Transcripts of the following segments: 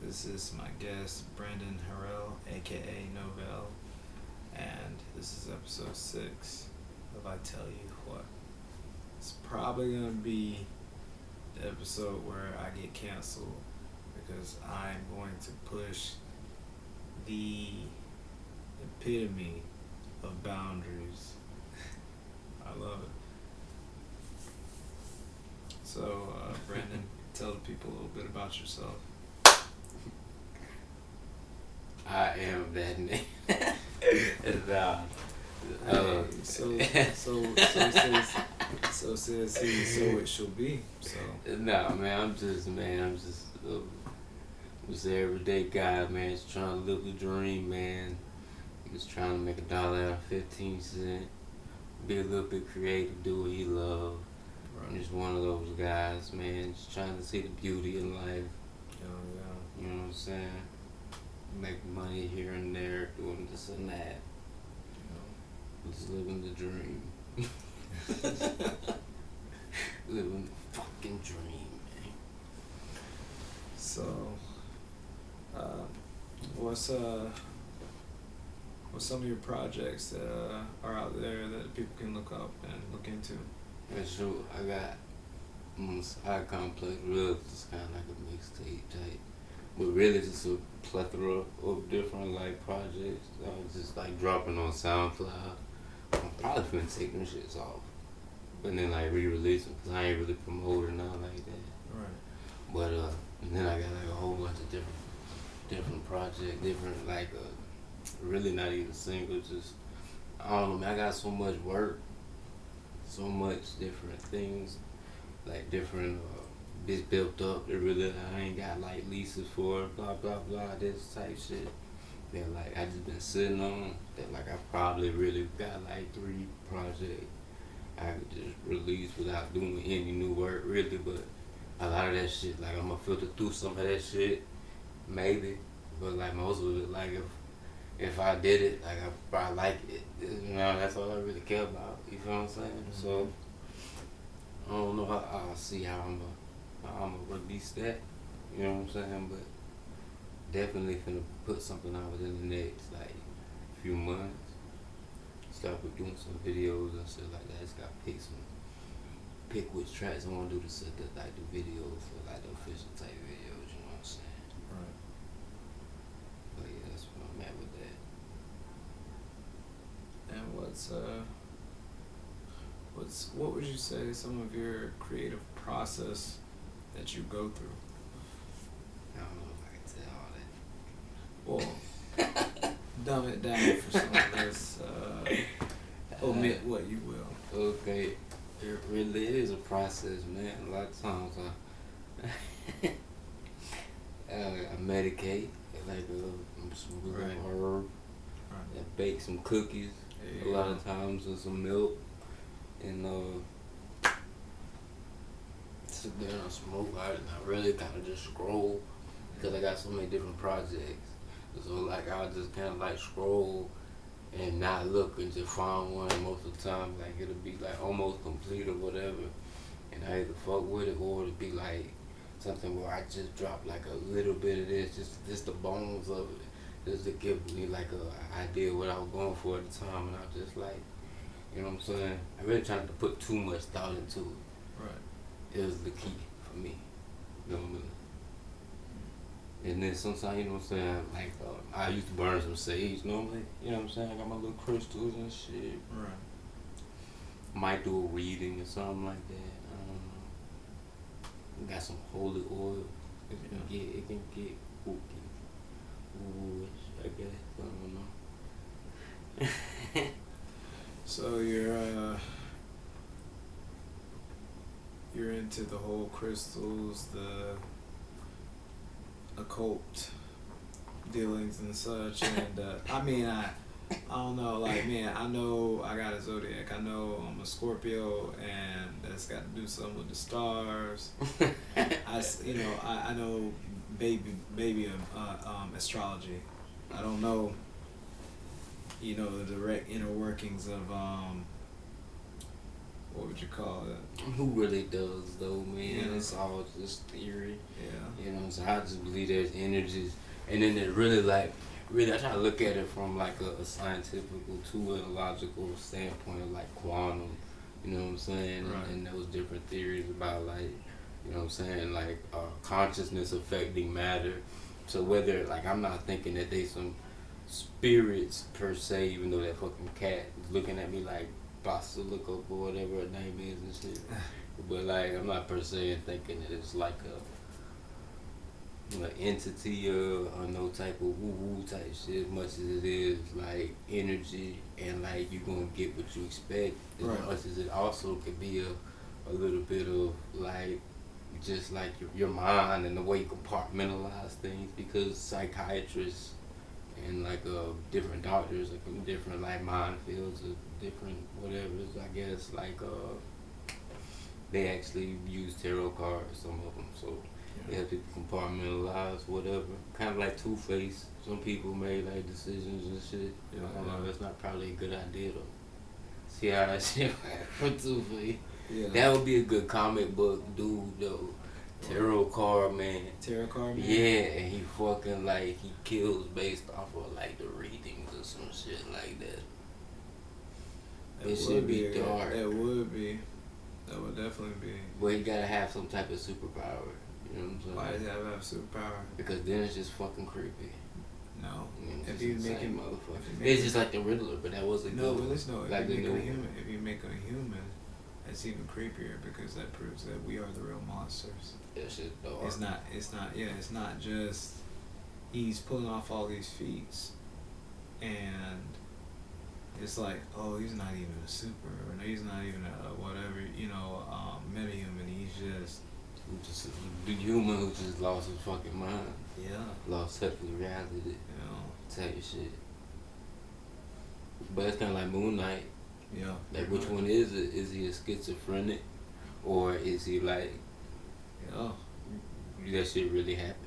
This is my guest, Brandon Harrell, aka Novell, and this is episode 6 of I Tell You What. It's probably going to be the episode where I get canceled because I'm going to push the epitome of boundaries. I love it. So, Brandon, tell the people a little bit about yourself. I am that name. So says he, so it shall be. So nah, man, I'm just an everyday guy, man. Just trying to live the dream, man. Just trying to make $1 out of 15 cents. Be a little bit creative, do what you love. right. I'm just one of those guys, man. Just trying to see the beauty in life. Yeah. You know what I'm saying? Make money here and there, doing this and that. Just living the dream. Living the fucking dream, man. So, what's some of your projects that are out there that people can look up and look into? Yeah, sure. I got High Complex Real, just kind of like a mixtape type. But really just a plethora of different like projects. I was just like dropping on SoundCloud. I'm probably finna take them shits off. But then like re-release them, cause I ain't really promoting nothing like that. Right. But and then I got like a whole bunch of different projects, different like really not even singles, just I don't know, man, I got so much work, so much different things, like different bits built up that really I ain't got like leases for, blah blah blah, this type shit that like I just been sitting on, that like I probably really got like 3 projects I could just release without doing any new work really. But a lot of that shit, like I'm gonna filter through some of that shit, maybe, but like most of it, like if I did it, like I probably like it, you know, that's all I really care about, you feel what I'm saying? Mm-hmm. So I don't know how I'll see how I'm gonna release that, you know what I'm saying? But definitely finna put something out within the next like few months. Start with doing some videos and shit like that. Just gotta pick which tracks I wanna do to set the like the videos for like the official type videos, you know what I'm saying? Right. But yeah, that's where I'm at with that. And what would you say some of your creative process that you go through? I don't know if I can say all that. Well, dumb it down for some of us. Omit what you will. Okay, it really is a process, man. A lot of times I medicate, like some good Right. herb, Right. I bake some cookies, a lot of times with some milk, and sit there and smoke out, and I really kind of just scroll because I got so many different projects. So like I'll just kind of like scroll and not look and just find one. Most of the time, like it'll be like almost complete or whatever, and I either fuck with it or it'll be like something where I just drop like a little bit of this, just the bones of it, just to give me like a idea what I was going for at the time, and I was just like, you know what I'm saying? I really trying to put too much thought into it. Right. It was the key for me. You know what I mean? And then sometimes, you know what I'm saying, like I used to burn some sage normally, you know what I'm saying? I got my little crystals and shit. Right. Might do a reading or something like that. I got some holy oil. Yeah. It can get spooky. Ooh, I guess. I don't know. So you're into the whole crystals, the occult dealings and such, and I don't know, like, man, I know I got a zodiac. I know I'm a Scorpio, and that's got to do something with the stars. I know baby astrology. I don't know, the direct inner workings of what would you call it? Who really does though, man? Yeah. It's all just theory. Yeah. You know what I'm saying? I just believe there's energies, and then it really really I try to look at it from like a scientific to a logical standpoint of like quantum. You know what I'm saying? Right. And those different theories about like, you know what I'm saying, like consciousness affecting matter. So whether like I'm not thinking that they some spirits per se, even though that fucking cat is looking at me like Basilica or whatever her name is and shit. But like I'm not per se thinking that it's like an entity or no type of woo woo type shit, as much as it is like energy and like you gonna get what you expect, as Right. much as it also could be a little bit of like just like your mind and the way you compartmentalize things, because psychiatrists and like different doctors like from different like mind fields of different whatever, I guess, like they actually use tarot cards, some of them, so they help people compartmentalize whatever, kind of like Two-Face. Some people made like decisions and shit. I don't know, that's not probably a good idea though. See how that shit went for Two-Face. Yeah. That would be a good comic book dude though. Tarot card man. Tarot card man? Yeah, and he fucking like he kills based off of like the readings or some shit like that. It should be dark. That would be. That would definitely be. But he gotta have some type of superpower. You know what I'm saying? Why does he have superpower? Because then it's just fucking creepy. No. If you you make him motherfucker. It's just like the Riddler, but that wasn't no, good. but listen, no. Like If you make the him a new human, if you make him a human, that's even creepier because that proves that we are the real monsters. That shit dark. It's not just he's pulling off all these feats, and it's like, oh, he's not even a super, or he's not even a whatever, metahuman. He's just the human who just lost his fucking mind. yeah, Lost touch with reality. Type shit. But it's kind of like Moon Knight. Yeah. Like, which one is it? Is he a schizophrenic, or is he like, yeah, that shit really happening?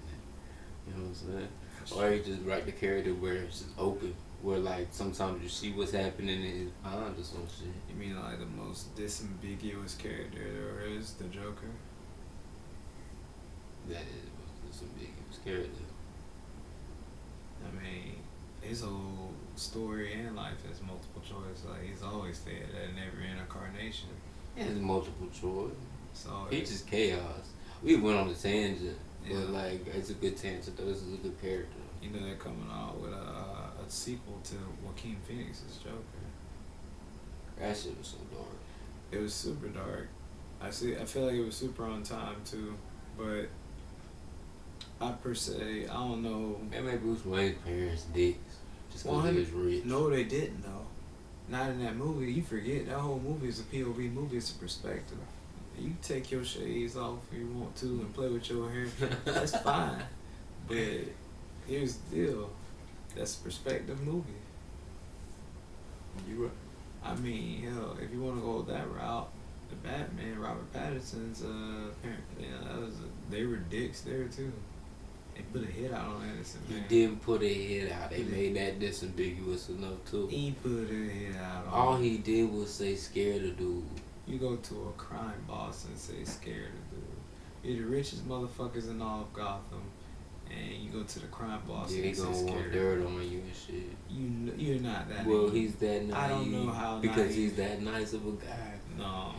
You know what I'm saying? Or he just write the character where it's just open, where like sometimes you see what's happening in his mind or some shit. You mean like the most disambiguous character there is, the Joker? That is some big character. I mean, his whole story and life is multiple choice. Like, he's always said that in every incarnation. It's multiple choice. So It's just chaos. We went on a tangent, Yeah. but like it's a good tangent though. This is a good character. they're coming out with a sequel to Joaquin Phoenix's Joker. That shit was so dark. It was super dark. I feel like it was super on time too, but I don't know. That made Bruce Wayne's parents dicks just because he was rich. No, they didn't though. Not in that movie. You forget that whole movie is a POV movie. It's a perspective. You take your shades off if you want to and play with your hair. That's fine. But here's the deal. That's a perspective movie. You right. I mean, hell, if you want to go that route, the Batman, Robert Pattinson's parent, they were dicks there too. They put a hit out on Anderson. He Man. didn't put a hit out. They made that disambiguous enough too. He put a hit out on. All he did was say scared of dude. You go to a crime boss and say scared of dude. You're the richest motherfuckers in all of Gotham, and you go to the crime boss Yeah, and he say gonna scared want of dirt dude. on you and shit. You're not that. Well, naive. he's that naive. I don't know how because naive. he's that nice of a guy. No,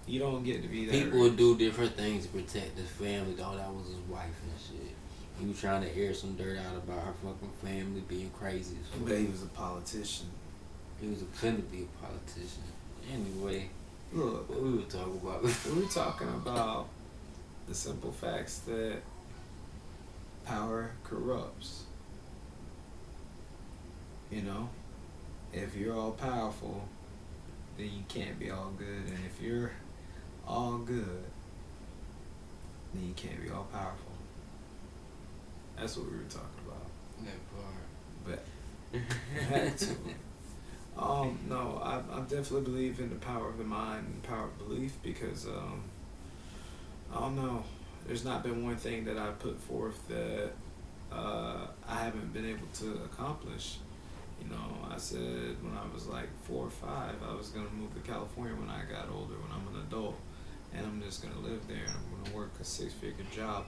you don't get to be that. People rich. would do different things to protect his family. Oh, that was his wife and shit. He was trying to air some dirt out about her fucking family being crazy as fuck. But he was a politician. He was offended to be a politician. Anyway, Look, what we were talking about? we're talking about the simple facts that power corrupts. You know, if you're all powerful, then you can't be all good, and if you're all good, then you can't be all powerful. That's what we were talking about. But back to it. No, I definitely believe in the power of the mind and the power of belief because I don't know. There's not been one thing that I put forth that I haven't been able to accomplish. You know, I said when I was like 4 or 5, I was gonna move to California when I got older, when I'm an adult, and I'm just gonna live there and I'm gonna work a 6-figure job,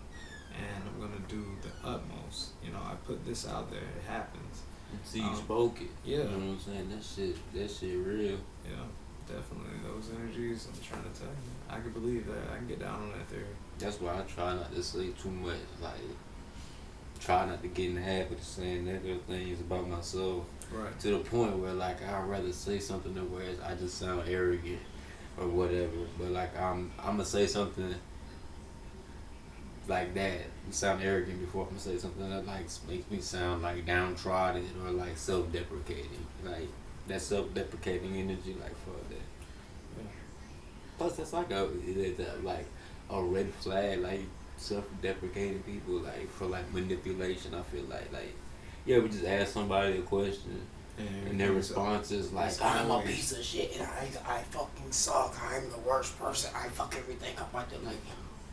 and I'm gonna do the utmost. You know, I put this out there, it happens. See, you spoke it. Yeah. You know what I'm saying? That shit real. Yeah, definitely. Those energies, I'm trying to tell you. I can believe that. I can get down on that theory. That's why I try not to say too much. Like, try not to get in the habit of saying negative things about myself. Right. To the point where, like, I'd rather say something than where I just sound arrogant or whatever. But, like, I'm going to say something like that, sound arrogant before I'm gonna say something that like makes me sound like downtrodden or like self-deprecating, like that self-deprecating energy, like fuck that. Yeah. Plus, that's like a red flag, like self-deprecating people, like for like manipulation. I feel like yeah, we just ask somebody a question. And their response is like, I'm a piece of shit, and I fucking suck, I'm the worst person, I fuck everything up. I like,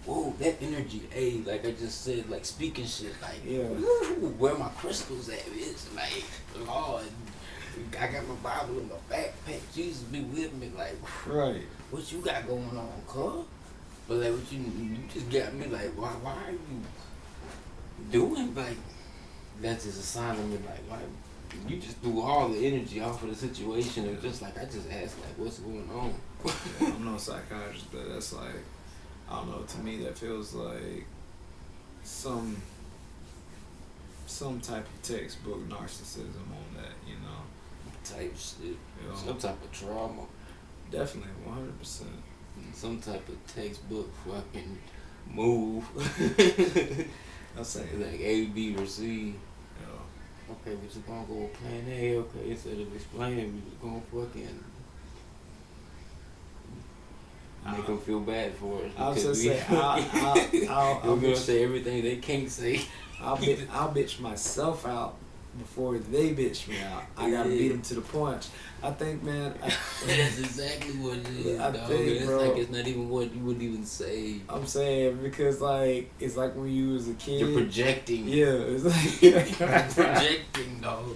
whoa, that energy, hey, like I just said, like speaking shit, like, yeah. Where my crystals at, bitch, like, Lord, I got my Bible in my backpack, Jesus be with me, like, right. What you got going on, cuz? But like, what you just got me, like, why are you doing, like, that's just a sign of me, like, you just threw all the energy off of the situation and just like, I just asked, like, what's going on? Yeah, I'm no psychiatrist, but that's like, I don't know, to me that feels like some type of textbook narcissism on that, you know. Type shit. You know? Some type of trauma. Definitely, 100%. Some type of textbook fucking move. I'll say like A, B, or C. Yeah. Okay, we just gonna go with plan A, okay, instead of explaining, we just gonna fucking make them feel bad for us. I was just saying, I'll we're gonna say everything they can't say. I'll bitch myself out before they bitch me out. I gotta beat them to the punch. I think, man. That's exactly what it is, I dog. think, it's bro, like it's not even what you would even say. I'm saying because like it's like when you was a kid. You're projecting. Yeah, it's like you're projecting, dog.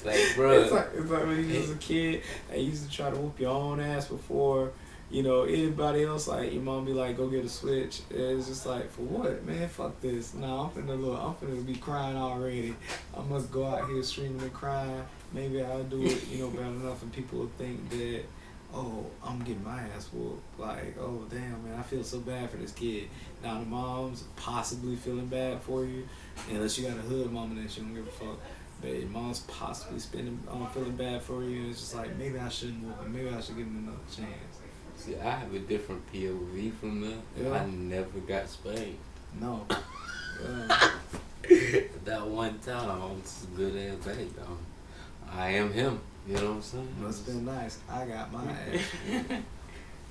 Like, bro. It's like when you was a kid and you used to try to whoop your own ass before. You know, anybody else, like, your mom be like, go get a Switch. And it's just like, for what? Man, fuck this. Nah, I'm finna be crying already. I must go out here screaming and crying. Maybe I'll do it, you know, bad enough and people will think that, oh, I'm getting my ass whooped. Like, oh, damn, man, I feel so bad for this kid. Now, the mom's possibly feeling bad for you. Unless you got a hood mom and then she don't give a fuck. But your mom's possibly feeling bad for you. And it's just like, maybe I shouldn't whoop him. Maybe I should give him another chance. See, I have a different POV from that. Yeah. I never got spanked. No. That one time, I was a good ass baby. I am him. You know what I'm saying? Must have been nice. I got my ass.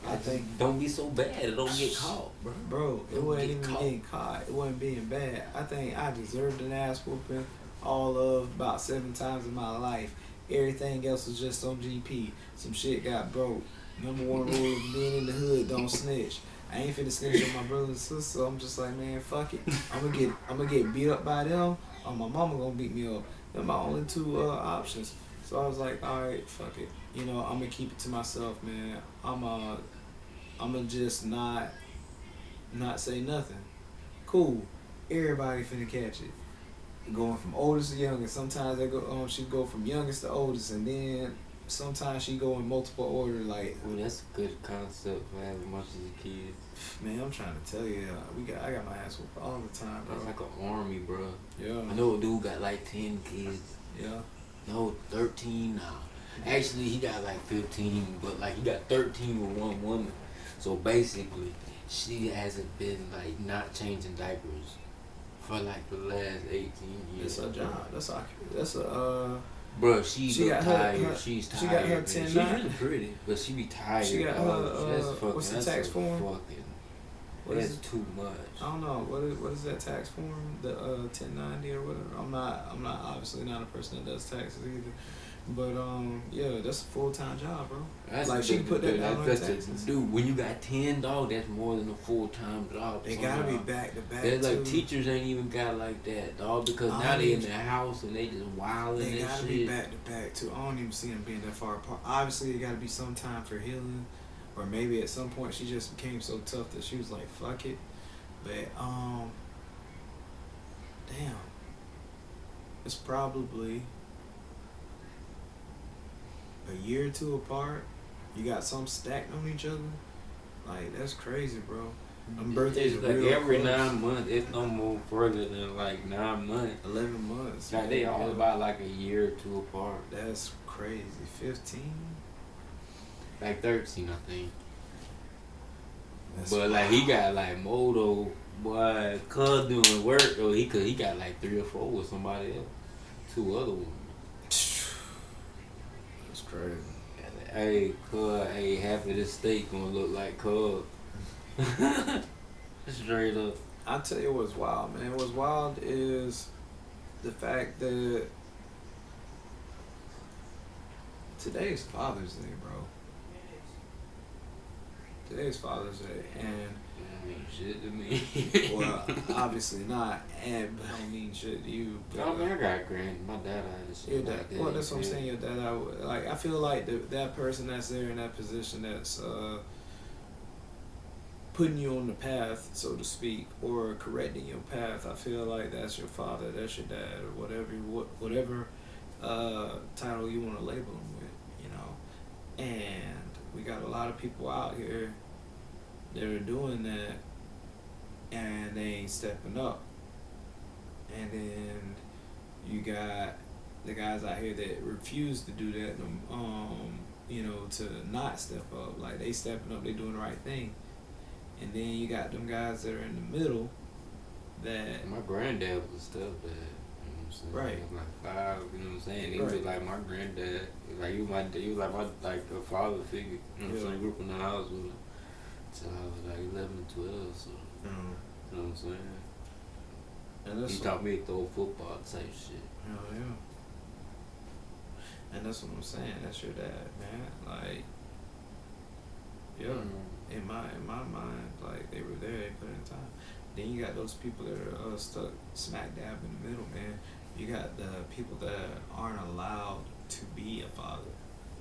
I think. Don't be so bad. It don't get caught, bro. Bro, it wasn't even getting caught. It wasn't being bad. I think I deserved an ass whooping all of about 7 times in my life. Everything else was just on GP. Some shit got broke. Number 1 rule of being in the hood, don't snitch. I ain't finna snitch on my brothers and sisters, so I'm just like, man, fuck it. I'm gonna get beat up by them, or my mama gonna beat me up. They're my only 2 options. So I was like, all right, fuck it. You know, I'm gonna keep it to myself, man. I'm gonna just not say nothing. Cool. Everybody finna catch it. Going from oldest to youngest. Sometimes they go, she go from youngest to oldest, and then sometimes she go in multiple order. Like, well, that's a good concept for having much as a kid. Man, I'm trying to tell you, I got my ass whooped all the time, bro. That's like an army, bro. Yeah. I know a dude got like 10 kids. Yeah. No, 13 now. Actually, he got like 15, but like he got 13 with one woman. So basically, she hasn't been like not changing diapers for like the last 18 years. It's a job. That's a Bro, she's she got tired. her She's she tired. got her man. 10 She's nine. really pretty, but she be tired. She got dog. her, That's fucking. what's the that's tax a form? Fucking. What That's is it? too much. I don't know what is that tax form, the 1090 or whatever. I'm not obviously not a person that does taxes either, but yeah, that's a full-time job, bro. That's Like, she can put that down on that's taxes. dude. When you got 10 dog, that's more than a full-time job. They son, gotta be dog. back to back There's like too. teachers ain't even got like that, dog, because I now don't they in even- their house and they just wilding They and gotta shit. be back to back too. I don't even see them being that far apart. Obviously, it gotta be some time for healing, or maybe at some point she just became so tough that she was like, "Fuck it." But damn, it's probably a year or two apart. You got some stacked on each other. Like, that's crazy, bro. Them birthdays It's are like real every close. 9 months. It's no more further than like 9 months. 11 months. Like man. they all about like a year or two apart. That's crazy. 15. Like 13, I think. That's But like he got like Moto, boy, cuz doing work, or he got like 3 or 4 with somebody else, 2 other women. That's crazy. Hey, cuz, hey, half of this steak gonna look like cuz. Straight up. I tell you what's wild, man. What's wild is the fact that today's Father's Day, bro. Today's Father's Day, and I mean, shit to me. well, obviously not, and I don't mean shit to you. But, I mean, I got grand. My dad had shit your like dad, that. well, that's you what I'm feel saying. me? Your dad, like, I feel like that person that's there in that position that's putting you on the path, so to speak, or correcting your path. I feel like that's your father, that's your dad, or whatever title you want to label him with, you know. And we got a lot of people out here that are doing that, and they ain't stepping up. And then you got the guys out here that refuse to do that, you know, to not step up. Like, they stepping up, they doing the right thing. And then you got them guys that are in the middle that My granddad was a stepdad. You know what I'm saying? Right. He was like 5. You know what I'm saying? He was Right. like my granddad. Like he was like my like a father figure. You know what I'm Yeah. saying? Grew up in the house with him till I was like 11, 12. So you know what I'm saying? and that's He taught me to throw football type shit. hell yeah. And that's what I'm saying. That's your dad, man. Like, yeah. In my mind, like, they were there, they put in time. Then you got those people that are stuck smack dab in the middle, man. You got the people that aren't allowed to be a father,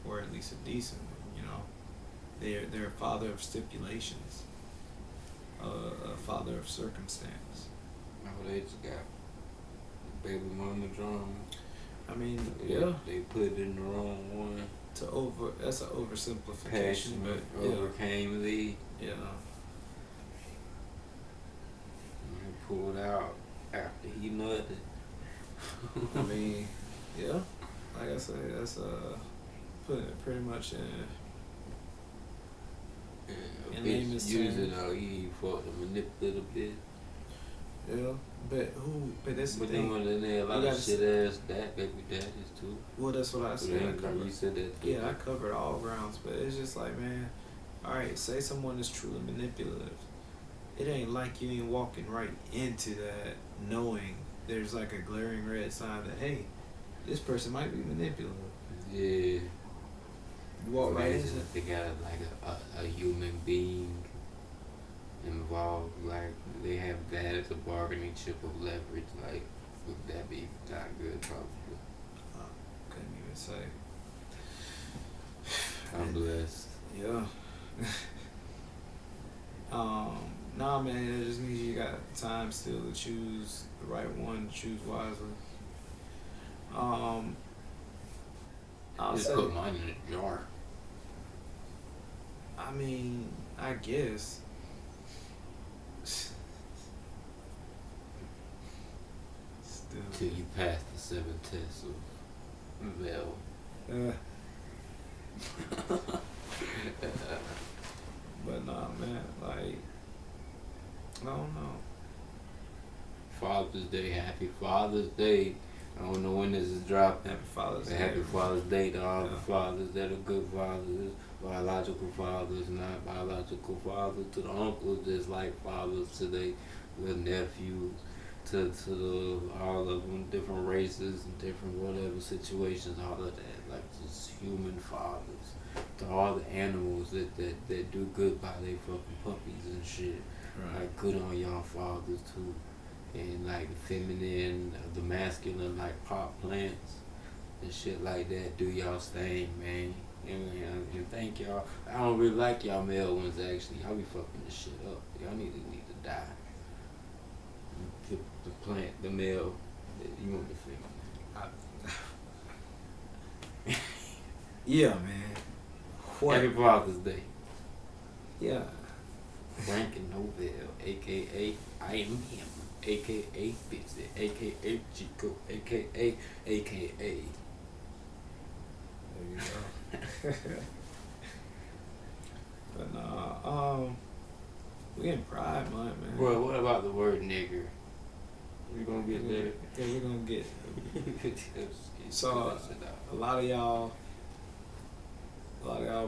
or at least a decent one. You know, they're a father of stipulations, a father of circumstance. Oh, they just got baby mama drama. I mean, They, yeah, They put it in the wrong one. that's an oversimplification, Passion but yeah, overcame Lee. yeah. And he pulled out after he nutted. I mean, yeah, like I said, that's putting it pretty much in. Yeah, In bitch layman's use it terms. how he fought to manipulate a bit. Yeah, but that's the But then thing. when there a lot You of gotta shit ass that baby daddies too. Well, that's what I But said. I then covered. you said that too. Yeah, I covered all grounds, but it's just like, man, all right, say someone is truly manipulative. It ain't like you ain't walking right into that knowing there's like a glaring red sign that, hey, this person might be manipulative. Yeah. You walk right into Imagine it. if they got like a human being involved, like they have that as a bargaining chip of leverage, like would that be not good? Probably. Couldn't even say. I'm blessed. Yeah. Nah, man, it just means you got time still to choose the right one, to choose wisely. I'll Just say, put mine in a jar. I mean, I guess. Still. Till you pass the 7 tests of Vel. But nah, man, like, No. Father's Day, Happy Father's Day. I don't know when this is dropping. Happy Father's But Day. Happy Father's Day to all the Yeah. fathers that are good fathers, biological fathers, not biological fathers, to the uncles that's like fathers to their little nephews, to all of them, different races and different whatever situations, all of that, like just human fathers. To all the animals that do good by their fucking puppies and shit. Right. Like good on y'all fathers too. And like the feminine, the masculine, like pot plants and shit like that. Do y'all's thing, man. And thank y'all. I don't really like y'all male ones actually. Y'all be fucking this shit up. Y'all need to die. The plant, the male, you want the feminine. Yeah, man. What? Happy Father's Day. Yeah. Frank Novell, aka I am him, aka Fitzy, aka Chico, aka. There you go. But nah, we in Pride Month, man. Bro, what about the word nigger? We gonna get there. Yeah, we're gonna get. So a lot of y'all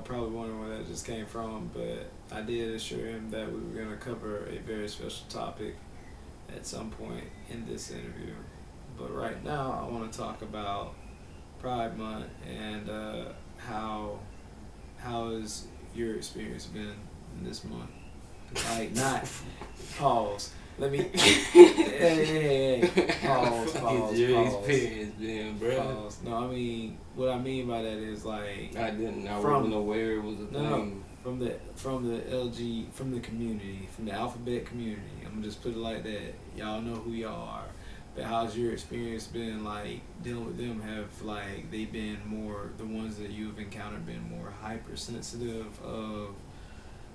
probably wondering where that just came from, but I did assure him that we were gonna cover a very special topic at some point in this interview. But right now, I want to talk about Pride Month and how has your experience been in this month? Like, not pause. Let me. Hey. Pause. Your experience been, bro. Pause. No, I mean, what I mean by that is like. I wasn't aware it was a thing. From the community, from the alphabet community. I'm gonna just put it like that. Y'all know who y'all are. But how's your experience been like dealing with them? Have like they been more, the ones that you've encountered been more hypersensitive of,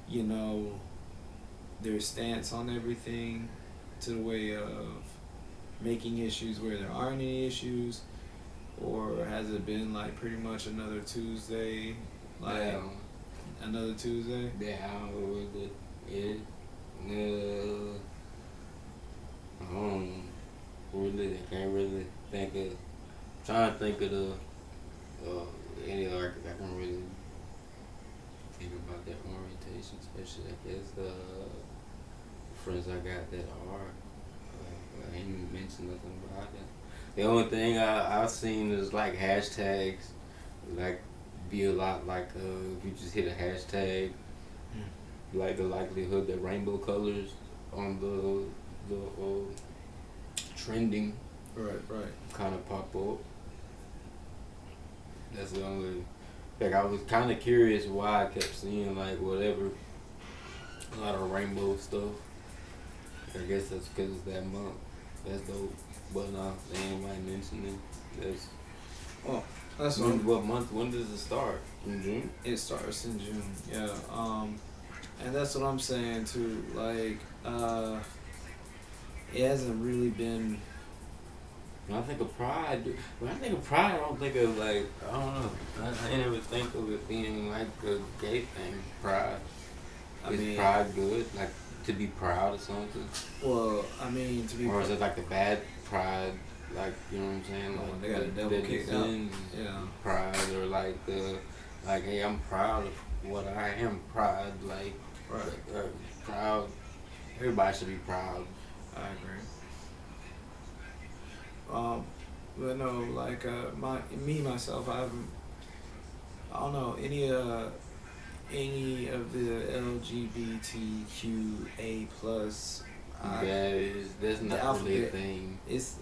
you know, their stance on everything, to the way of making issues where there aren't any issues? Or has it been like pretty much another Tuesday? Like another Tuesday? Yeah, I can't really think of. Trying to think of the any article. I can really think about that orientation, especially I guess friends I got that are. I ain't even mentioned nothing about it. The only thing I've seen is like hashtags, like be a lot like if you just hit a hashtag, like the likelihood that rainbow colors on the trending Right. kind of pop up. That's the only. Like I was kind of curious why I kept seeing like whatever, a lot of rainbow stuff. I guess that's because it's that month. That's dope. But no, anybody mentioning that's. Well, that's what month? When does it start? In June. It starts in June. Yeah. And that's what I'm saying too. Like, it hasn't really been. When I think of Pride, I don't think of like, I don't know. I never think of it being like a gay thing. Pride. Is Pride good? Like to be proud of something? Well, I mean to be. Or is it like the bad pride? Like, you know what I'm saying? Like they got the devil kicked out. Yeah. Pride, or like the, like, hey, I'm proud of what I am. Proud, like, right. Proud. Everybody should be proud. I agree. But no, like myself, I don't know any of the LGBTQA plus. That's not really a thing. It's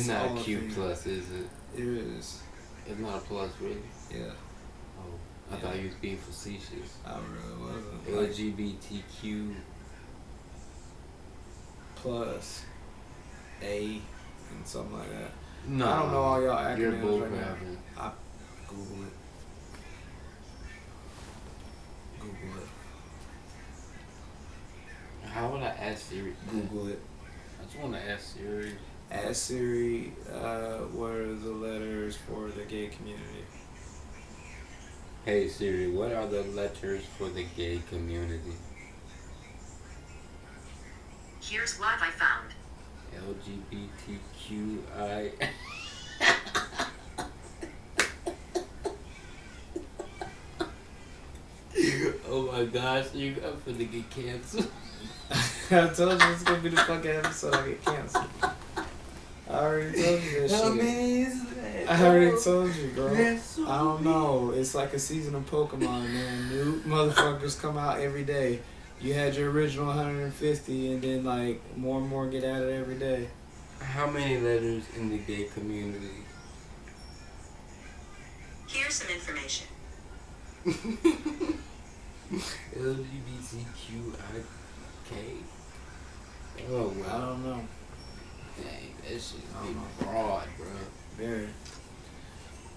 not a Q plus, is it? It is. It's not a plus, really. Yeah. Oh, I thought you was being facetious. I really wasn't. LGBTQ plus A and something like that. No, I don't know all y'all acronyms right now. I Google it. How would I ask Siri? Google it. I just want to ask Siri. Ask Siri, what are the letters for the gay community? Hey Siri, what are the letters for the gay community? Here's what I found. LGBTQI. Oh my gosh, you got finna get canceled. I told you it's gonna be the fucking episode I get canceled. I already told you that How shit. many is that? I already told you, bro. That's so I don't know. It's like a season of Pokemon, man. New motherfuckers come out every day. You had your original 150, and then like more and more get added every day. How many letters in the gay community? Here's some information. LGBTQIK. Oh I wow. don't know. Dang, that shit I be don't know. broad, bro. Very.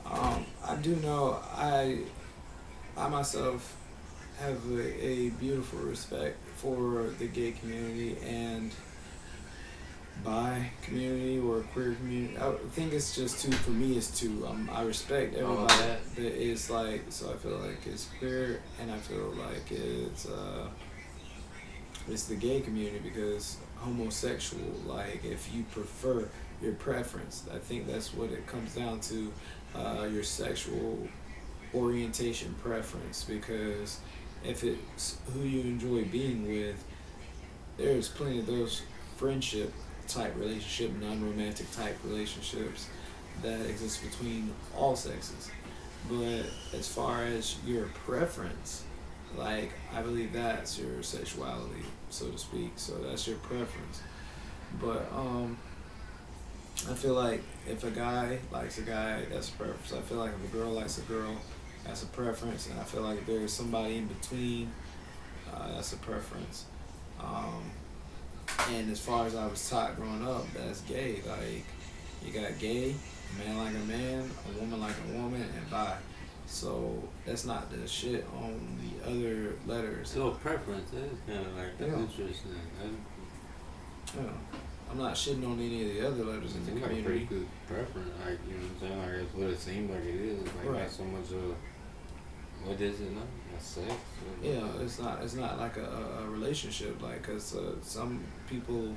I do know I myself have a beautiful respect for the gay community and bi community or queer community. I think it's just two. For me, it's two. I respect everybody that. that is like. So I feel like it's queer, and I feel like it's the gay community because homosexual. Like if you prefer your preference, I think that's what it comes down to. Your sexual orientation preference, because if it's who you enjoy being with, there's plenty of those friendship type relationship, non-romantic type relationships that exist between all sexes. But as far as your preference, like I believe that's your sexuality, so to speak. So that's your preference. But I feel like if a guy likes a guy, that's a preference. I feel like if a girl likes a girl, that's a preference. And I feel like if there's somebody in between, that's a preference. And as far as I was taught growing up, that's gay. Like, you got gay, a man like a man, a woman like a woman, and bi. So that's not the shit on the other letters. So preference, that is kind of like that's Yeah. interesting. Yeah. I'm not shitting on any of the other letters in the It's like a pretty community. good preference, like you know what I'm saying. Like that's what it seems like it is. Like Right. not so much of what is it now? A sex. Or Yeah, it's not like a relationship, like, cause some people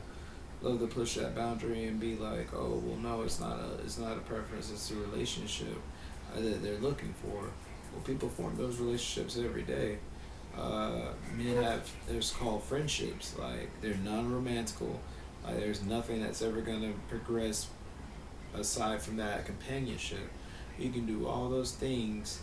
love to push that boundary and be like, oh well, no, it's not a preference, it's a relationship that they're looking for. Well, people form those relationships every day. Men have there's called friendships, like they're non-romantical, like there's nothing that's ever gonna progress aside from that companionship. You can do all those things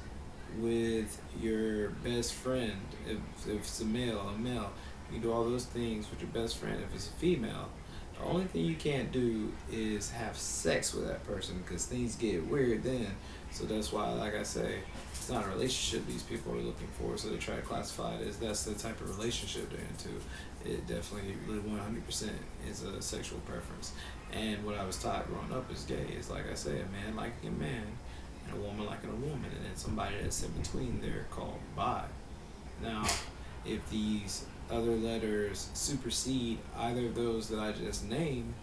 with your best friend. If it's a male, you can do all those things with your best friend. If it's a female, the only thing you can't do is have sex with that person because things get weird then. So that's why, like I say, it's not a relationship these people are looking for. So they try to classify it as that's the type of relationship they're into. It definitely, 100% is a sexual preference. And what I was taught growing up is gay. Is like I say, a man liking a man and a woman liking a woman, and then somebody that's in between there called bi. Now, if these other letters supersede either of those that I just named,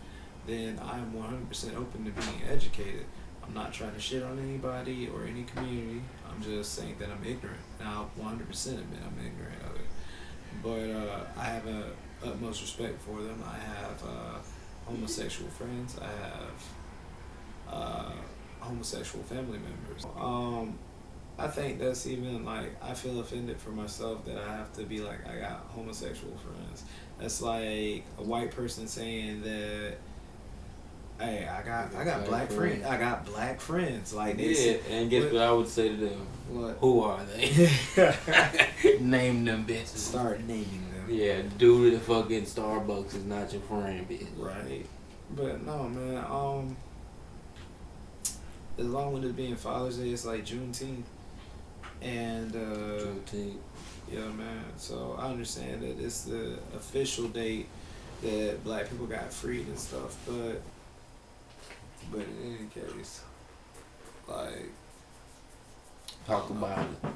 then I'm 100% open to being educated. I'm not trying to shit on anybody or any community. I'm just saying that I'm ignorant. Now, 100% admit I'm ignorant of it. But I have a utmost respect for them. I have homosexual friends. I have homosexual family members. I think that's even like, I feel offended for myself that I have to be like, I got homosexual friends. That's like a white person saying that, hey, I got black friends. I got black friends. Like they say, and guess what I would say to them? What? Who are they? Name them bitches. Start naming them. Yeah, dude at the fucking Starbucks is not your friend, bitch. Right. But no, man. As long with it being Father's Day, it's like Juneteenth. And Juneteenth. yeah, man. So I understand that it's the official date that black people got freed and stuff, but in any case, like, Talk about it.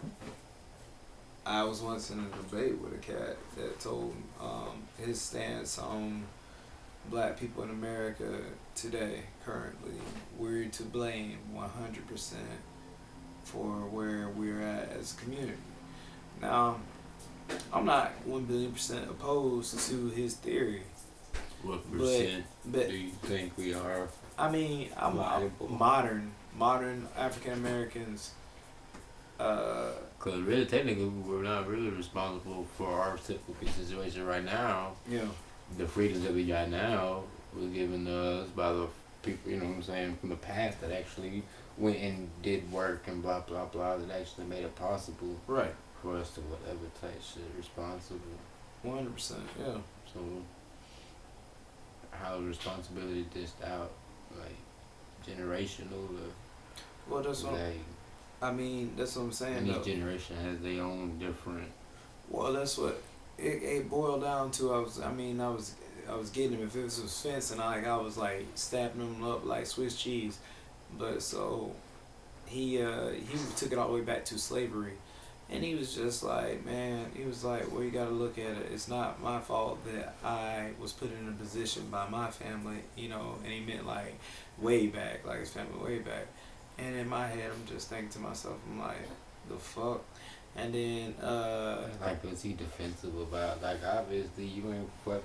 I was once in a debate with a cat that told his stance on black people in America today, currently. We're to blame 100% for where we're at as a community. Now, I'm not 1,000,000,000% opposed to his theory. What but percent but do you think we are I mean, I'm liable? modern African Americans. Because really, technically, we're not really responsible for our typical situation right now. Yeah, The freedoms that we got now was given to us by the people, you know what I'm saying, from the past that actually went and did work and blah, blah, blah, that actually made it possible right. for us to whatever type shit responsible. 100%. Yeah. So, how is responsibility dished out, like, generational, Well, that's or what like, I mean. That's what I'm saying. and Though. each generation has their own different. Well, that's what it boiled down to. I was getting him. If it was fencing, I was like stabbing him up like Swiss cheese. But so he took it all the way back to slavery, and he was just like, man, he was like, well, you got to look at it. It's not my fault that I was put in a position by my family, you know. And he meant like way back, like his family way back. And in my head, I'm just thinking to myself, I'm like, the fuck. And then Like, was he defensive about, like, obviously you ain't put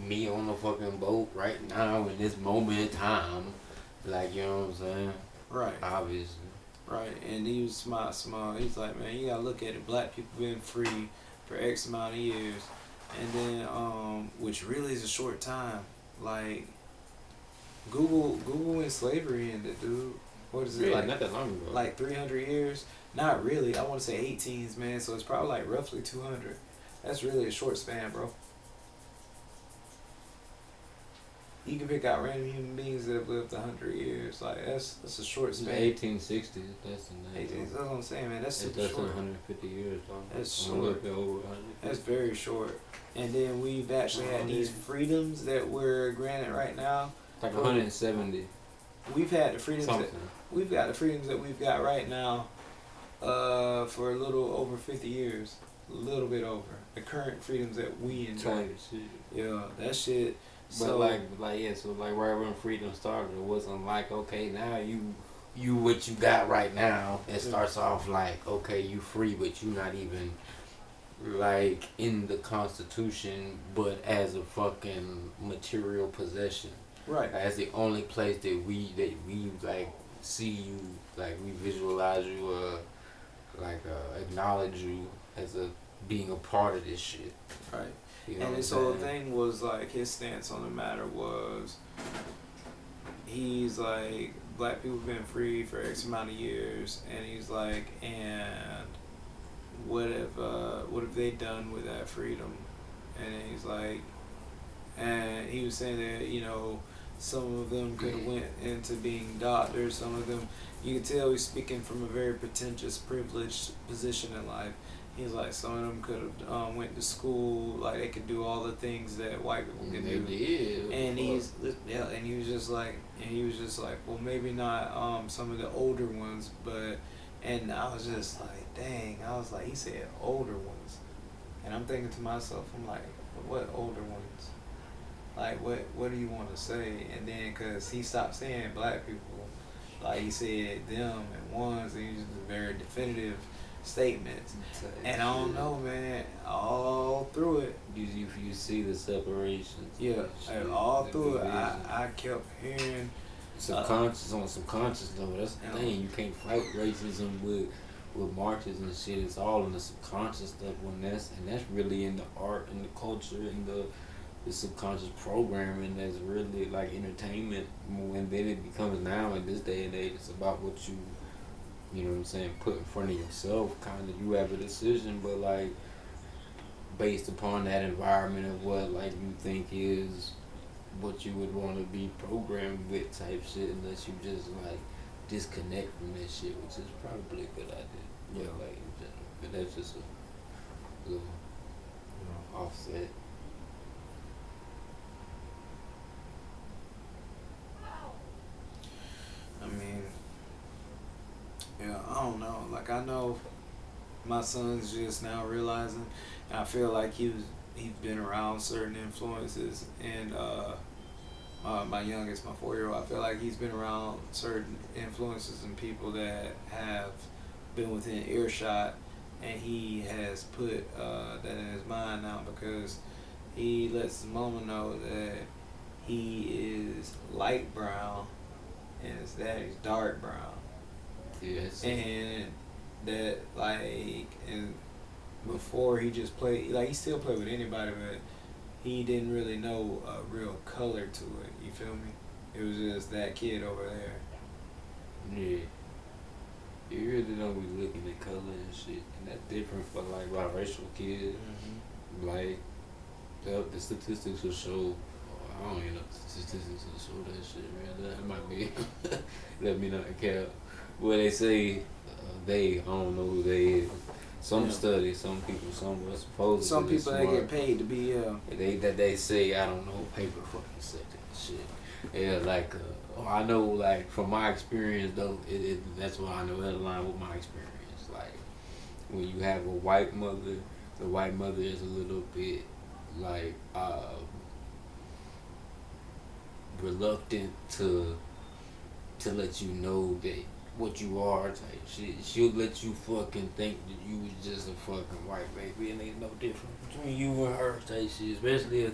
me on the fucking boat right now in this moment in time. Like, you know what I'm saying? right. Obviously. Right, and he was smart. He's like, man, you gotta look at it. Black people been free for X amount of years, and then which really is a short time. Like, Google when slavery ended, dude. What is it Really, like? not that long ago. Like 300 years? Not really. I want to say 18s, man. So it's probably like roughly 200. That's really a short span, bro. You can pick out random human beings that have lived 100 years. Like that's a short the span. 1860s, that's in that. 18s, that's what I'm saying, man. That's super That's short. 150 years, though. That's A little short. bit over 100. That's very short. And then we've actually had these freedoms that we're granted right now. Like 170 We've had the freedoms something. we've got the freedoms that we've got right now for a little over 50 years. A little bit over. The current freedoms that we enjoy. Type shit. Yeah, that shit. But So so right when freedom started, it wasn't like, okay, now you what you got right now. It starts off like, okay, you free, but you not even like in the Constitution, but as a fucking material possession. right. As the only place that we like see you, like we visualize you, acknowledge you as a being a part of this shit. Right. You know And what this I'm whole saying? thing was like his stance on the matter was he's like black people been free for X amount of years, and he's like, and what have they done with that freedom? And he's like, and he was saying that, you know, some of them could have went into being doctors. Some of them, you can tell he's speaking from a very pretentious, privileged position in life. He's like, some of them could have went to school, like they could do all the things that white people can They do. did. And he was just like, well, maybe not some of the older ones, but, and I was just like, dang, I was like, he said older ones, and I'm thinking to myself, I'm like, what older ones? Like, what do you want to say? And then, cause he stopped saying black people, like he said them and ones, and he used very definitive statements. And I don't know, man, all through it. You see the separations. Yeah, Shit, and all the through it, division. I kept hearing. Subconscious on subconscious level. That's the Yeah. thing. You can't fight racism with marches and shit. It's all in the subconscious level, and that's really in the art and the culture and the subconscious programming. That's really like entertainment. And then it becomes now in this day and age, it's about what you know what I'm saying, put in front of yourself. Kind of, you have a decision, but like based upon that environment of what like you think is what you would want to be programmed with type shit, unless you just like disconnect from that shit, which is probably a good idea. Yeah. Like in general, but that's just a little, you know, offset. I mean, yeah, I don't know. Like, I know my son's just now realizing, and I feel like he's been around certain influences, and my youngest, my 4-year-old, I feel like he's been around certain influences and people that have been within earshot, and he has put that in his mind now, because he lets his mama know that he is light brown and his daddy's dark brown. Yes. And that and before he just played, he still played with anybody, but he didn't really know a real color to it. You feel me? It was just that kid over there. Yeah. You really don't be looking at color and shit, and that's different for like biracial kids. Mm-hmm. Like the statistics will show. I don't even know if the statistics will show that shit, man. That might be. Let me not cap. Well, they say I don't know who they is. Some studies, some people, some were supposed Some to people that get paid to be they say I don't know paper fucking said that shit. Yeah, like I know like from my experience though, that's what I know that align with my experience. Like when you have a white mother, the white mother is a little bit like reluctant to let you know that what you are type shit. She'll let you fucking think that you was just a fucking white baby and ain't no difference between you and her type shit. Especially if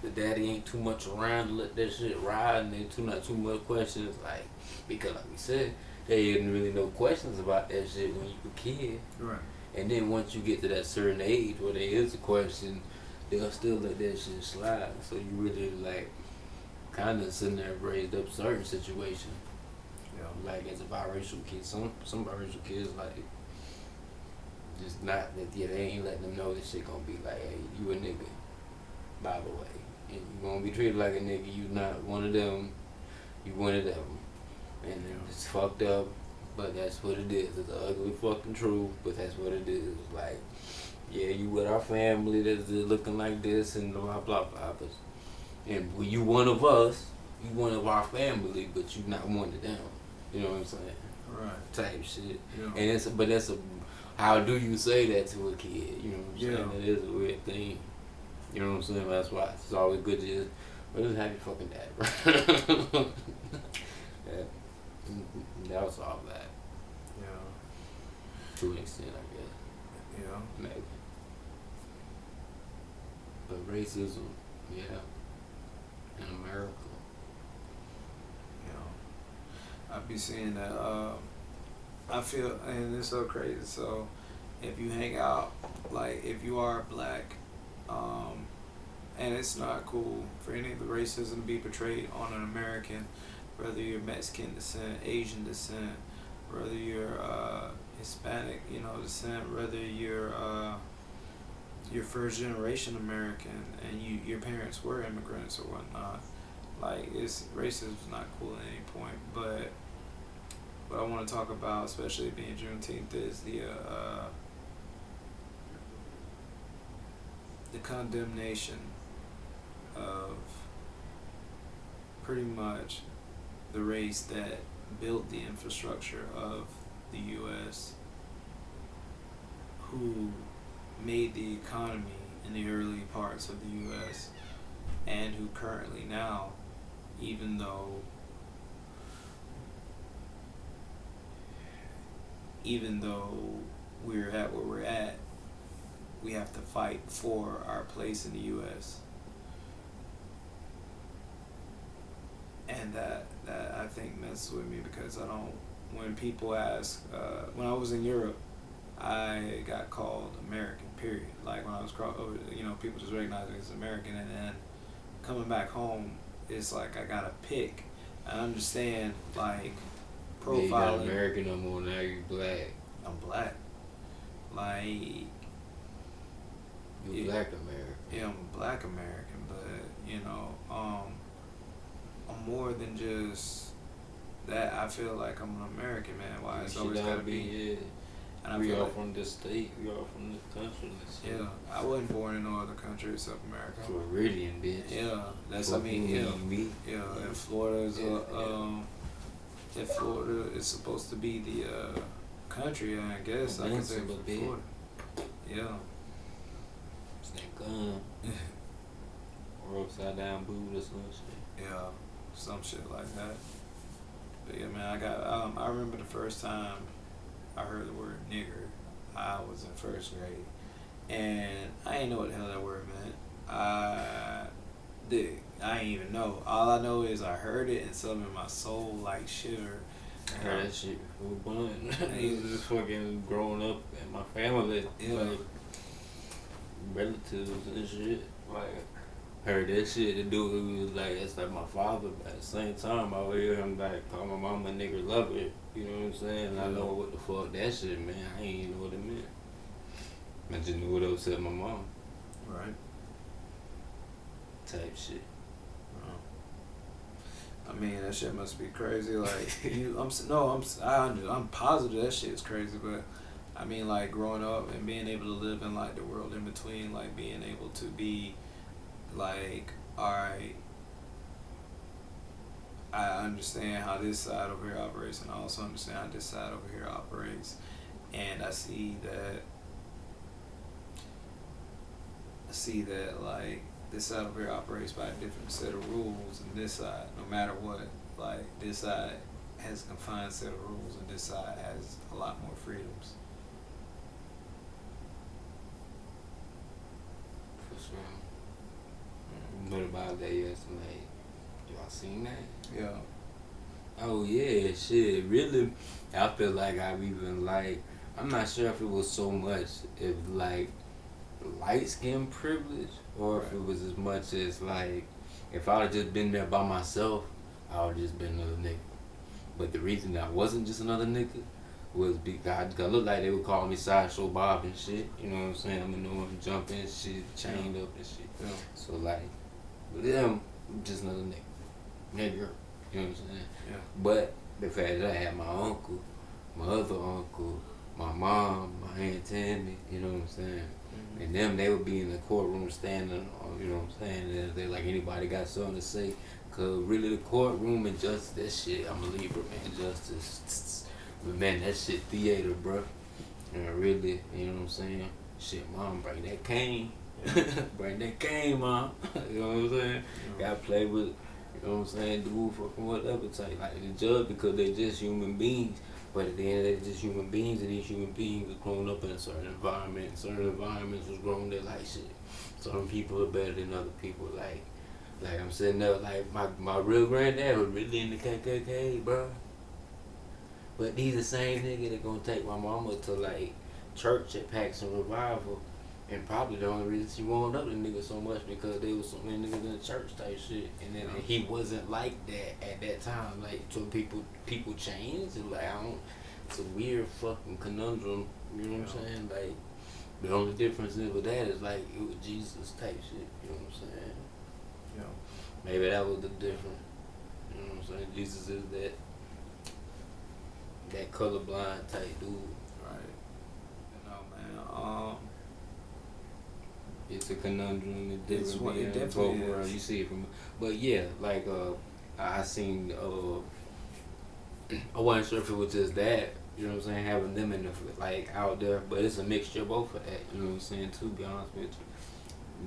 the daddy ain't too much around to let that shit ride and there's not too much questions. Like because like we said, there ain't really no questions about that shit when you a kid. right. And then once you get to that certain age where there is a question, they'll still let that shit slide. So you really like kind of sitting there raised up certain situations. Yeah. Like as a biracial kid, some biracial kids like just not that they ain't letting them know this shit gonna be like, hey, you a nigga, by the way, and you gonna be treated like a nigga. You not one of them, you one of them, and it's fucked up, but that's what it is. It's the ugly fucking truth, but that's what it is. Like, yeah, you with our family that's looking like this and blah blah blah, but and well, you one of us, you one of our family, but you not one of them. You know what I'm saying? Right. Type shit. Yeah. And that's a how do you say that to a kid? You know what I'm saying? Yeah. That is a weird thing. You know what I'm saying? That's why it's always good to just have your fucking dad, bro. That was all that. Yeah. To an extent, I guess. Yeah. Maybe. But racism, yeah. In America. I be seeing that. I feel, and it's so crazy. So, if you hang out, like if you are black, and it's not cool for any of the racism to be portrayed on an American, whether you're Mexican descent, Asian descent, whether you're Hispanic, descent, whether you're first generation American and your parents were immigrants or whatnot. Like racism is not cool at any point, but what I want to talk about, especially being Juneteenth, is the condemnation of pretty much the race that built the infrastructure of the U.S., who made the economy in the early parts of the U.S., and who currently now, even though we're at where we're at, we have to fight for our place in the U.S. And that I think messes with me because when people ask, when I was in Europe, I got called American, period. Like when I was people just recognize me as American, and then coming back home, it's like I gotta pick. I understand, like, profiling. Yeah, you're not American no more, now you black. I'm black. Like, you're black American. Yeah, I'm a black American, but, I'm more than just that. I feel like I'm an American, man. Why it's always gotta be. Yeah. And we are from this state. We are from this country. Yeah, I wasn't born in no other country except America. Floridian, bitch. Yeah, that's Me. Yeah, and Florida is if Florida is supposed to be the country, I guess I could say Florida. Yeah. It's that gun. Or upside down boot or some shit. Yeah, some shit like that. But yeah, man, I remember the first time I heard the word nigger. I was in first grade, and I didn't know what the hell that word meant. I ain't even know. All I know is I heard it and something in my soul like shivered. I heard that shit before, but just fucking growing up in my family, like relatives and shit. Like heard that shit. The dude who was like, it's like my father, but at the same time, I would hear him like call my mom a nigga lover. You know what I'm saying? And I know what the fuck that shit meant. I ain't even know what it meant. I just knew what it was said my mom. Right. Type shit. I mean, that shit must be crazy. Like I'm positive that shit is crazy, but I mean, like growing up and being able to live in like the world in between, like being able to be like, all right, I understand how this side over here operates, and I also understand how this side over here operates, and I see that like this side over here operates by a different set of rules, and this side, no matter what, like this side has a confined set of rules, and this side has a lot more freedoms. For sure. What about that yesterday? Y'all seen that? Yeah. Oh yeah, shit. Really, I feel like I've even like, I'm not sure if it was so much if like light skin privilege or if it was as much as like if I would just been there by myself, I would just been another nigga. But the reason that I wasn't just another nigga was because I looked like they would call me Sideshow Bob and shit. You know what I'm saying? I'm the one jumping shit, chained up and shit. Yeah. So like, with them, I'm just another nigga. Nigga. You know what I'm saying? Yeah. But the fact that I had my uncle, my other uncle, my mom, my Aunt Tammy, you know what I'm saying? Mm-hmm. And them, they would be in the courtroom standing, you know what I'm saying? And they like anybody got something to say. Cause really the courtroom and justice, that shit, I'm a Libra, man, justice. But man, that shit theater, bro. And really, you know what I'm saying? Shit, mom, bring that cane. Bring that cane, mom. You know what I'm saying? Yeah. Gotta play with, you know what I'm saying, do fucking whatever type. Like the judge, because they just human beings. But at the end, they're just human beings, and these human beings were grown up in a certain environment. Certain environments was grown there like shit. Some people are better than other people. Like I'm sitting there, like my real granddad was really in the KKK, bro. But these the same nigga that gonna take my mama to like church at Pax and Revival, and probably the only reason she warmed up the nigga so much because there was so many niggas in the church type shit, and then he wasn't like that at that time. Like so people change, and like it's a weird fucking conundrum. You know what I'm saying? Like the only difference with that is like it was Jesus type shit. You know what I'm saying? Yeah. Maybe that was the difference. You know what I'm saying? Jesus is that colorblind type dude. Right. You know, man. It's a conundrum. It definitely is. You see it from, but yeah, like I seen. I wasn't sure if it was just that. You know what I'm saying? Having them in the like out there, but it's a mixture of both of that. You know what I'm saying? To be honest with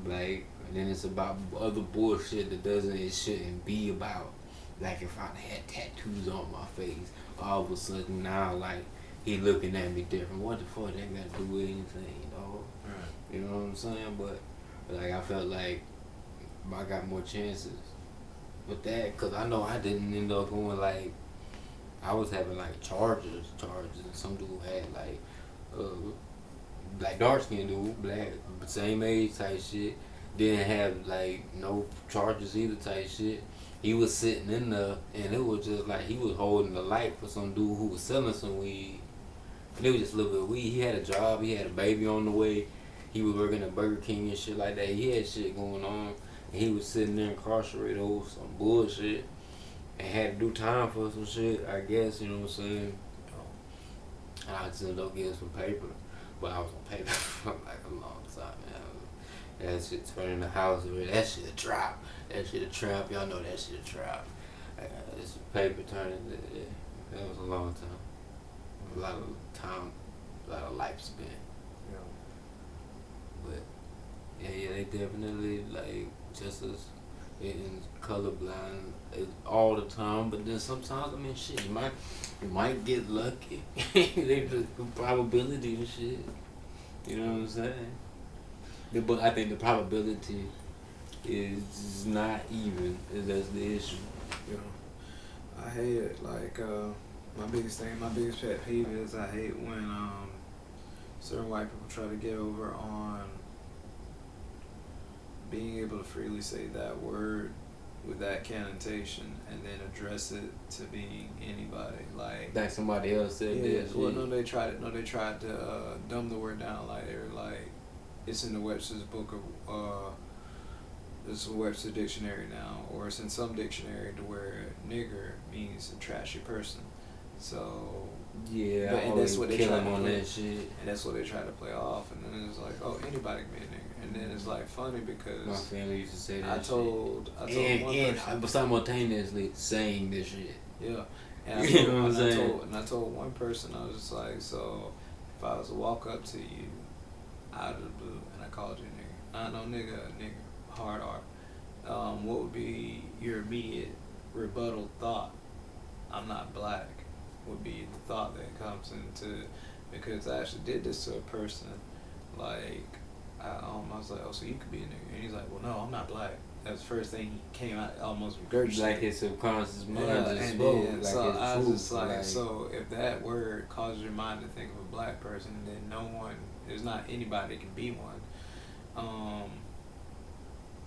you, like. And then it's about other bullshit it shouldn't be about. Like if I had tattoos on my face, all of a sudden now like he looking at me different. What the fuck that got to do with anything, you know? Right. You know what I'm saying? But like I felt like I got more chances with that because I know I didn't end up going like I was having like charges, and some dude had like dark skinned dude, black, same age type shit. Didn't have like no charges either type shit. He was sitting in there and it was just like he was holding the light for some dude who was selling some weed. And it was just a little bit of weed. He had a job, he had a baby on the way, he was working at Burger King and shit like that. He had shit going on and he was sitting there incarcerated over some bullshit and had to do time for some shit, I guess, you know what I'm saying? And I just ended up getting some paper. But I was on paper for like a long time, man. That shit turning the house over. That shit a trap. That shit a trap. Y'all know that shit a trap. This paper turning. That was a long time. A lot of time. A lot of lifespan. Yeah. But yeah, they definitely like just as in colorblind all the time. But then sometimes I mean shit, you might get lucky. They just probability and shit. You know what I'm saying? But I think the probability It's not even. That's the issue. You know, I hate it. Like my biggest pet peeve is I hate when certain white people try to get over on being able to freely say that word with that connotation and then address it to being anybody. Like Somebody else said that. well, shit. no, they tried to dumb the word down. Like they were like, it's in the Webster's book of it's a Webster dictionary now, or it's in some dictionary to where nigger means a trashy person. So Yeah, and that's what they kill try him to on play, that shit. and that's what they try to play off. And then it's like, oh, anybody can be a nigger. And then it's like funny My because family used to say that I told one and person, simultaneously saying this shit. yeah, and I You told, know what I'm and I saying? told, and I told one person, I was just like, so if I was to walk up to you out of the blue and I called you a nigger, I know nigga, hard R, what would be your immediate rebuttal thought? I'm not black. Would be the thought that comes into, because I actually did this to a person, like I was like, oh, so you could be a nigga, and he's like, well, no, I'm not black. That's the first thing he came out, almost regurgitated. Like his subconscious mind just and spoke. then, Like so it's I was truth. just like, so if that word causes your mind to think of a black person, then there's not anybody that can be one.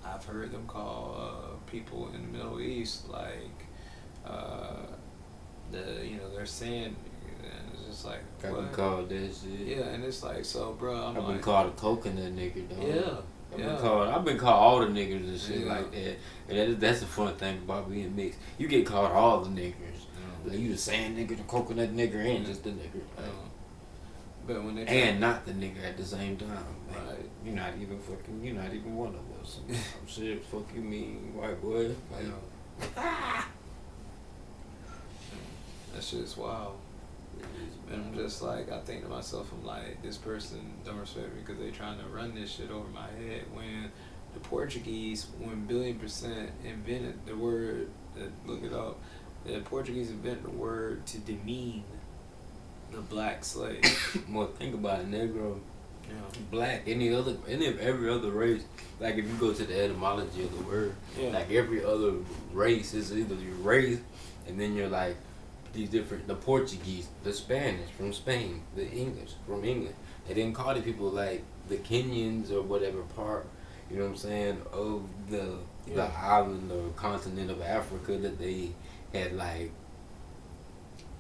I've heard them call people in the Middle East like they're saying, and it's just like, I've been what? called that shit. Yeah, and it's like, so bro, I've been called a coconut nigga, dog. Yeah. I've been called all the niggers and shit Yeah. like that. And that's the fun thing about being mixed. You get called all the niggers. Yeah. Like you the sand nigga, the coconut nigger, and just the nigger. Like, But when they and not the nigger at the same time. Like, Right. You're not even one of us. I'm shit, fuck you mean, white boy. Like, that shit's wild. And I'm just like, I think to myself, I'm like, this person don't respect me because they trying to run this shit over my head. When the Portuguese, 1,000,000,000% invented the word, look it up, the Portuguese invented the word to demean the black slave. Well, think about it, Negro, Yeah. black, every other race. Like if you go to the etymology of the word, Yeah. like every other race is either your race, and then you're like these different, the Portuguese, the Spanish from Spain, the English from England. They didn't call the people like the Kenyans or whatever part, you know what I'm saying, of the island or continent of Africa that they had like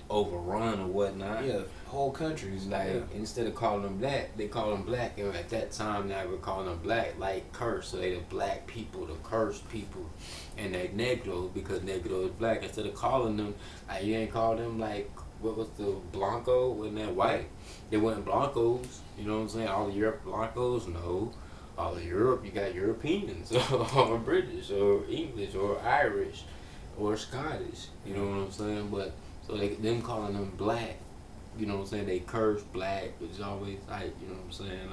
overrun or whatnot. Yeah, whole countries. Like instead of calling them black, they call them black, and at that time they were calling them black, like curse. So they the black people, the cursed people, and they Negro because Negro is black. Instead of calling them, like you ain't call them like what was the Blanco? Wasn't that white? They wasn't Blancos. You know what I'm saying? All of Europe Blancos, no. All of Europe, you got Europeans or British or English or Irish or Scottish. You know what I'm saying? But so them calling them black, you know what I'm saying, they curse black, which is always like, you know what I'm saying,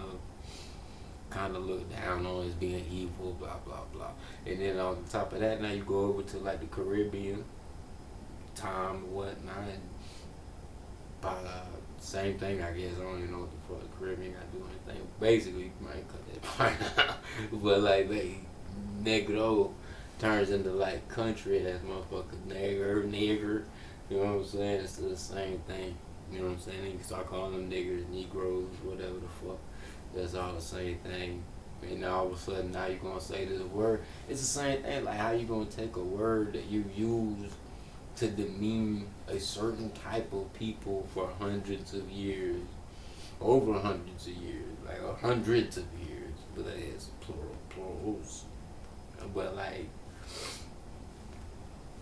kind of looked down on as being evil, blah, blah, blah. And then on top of that, now you go over to like the Caribbean time or whatnot, and same thing, I guess. I don't even know what the fuck the Caribbean got to do anything. Basically, you might cut that part out. But like, Negro turns into like country as motherfucker, nigger. You know what I'm saying? It's the same thing. You know what I'm saying? You can start calling them niggers, Negroes, whatever the fuck. That's all the same thing. And now all of a sudden, now you're going to say this word. It's the same thing. Like, how you going to take a word that you use to demean a certain type of people for hundreds of years, over hundreds of years, like hundreds of years, but that is plurals. But like,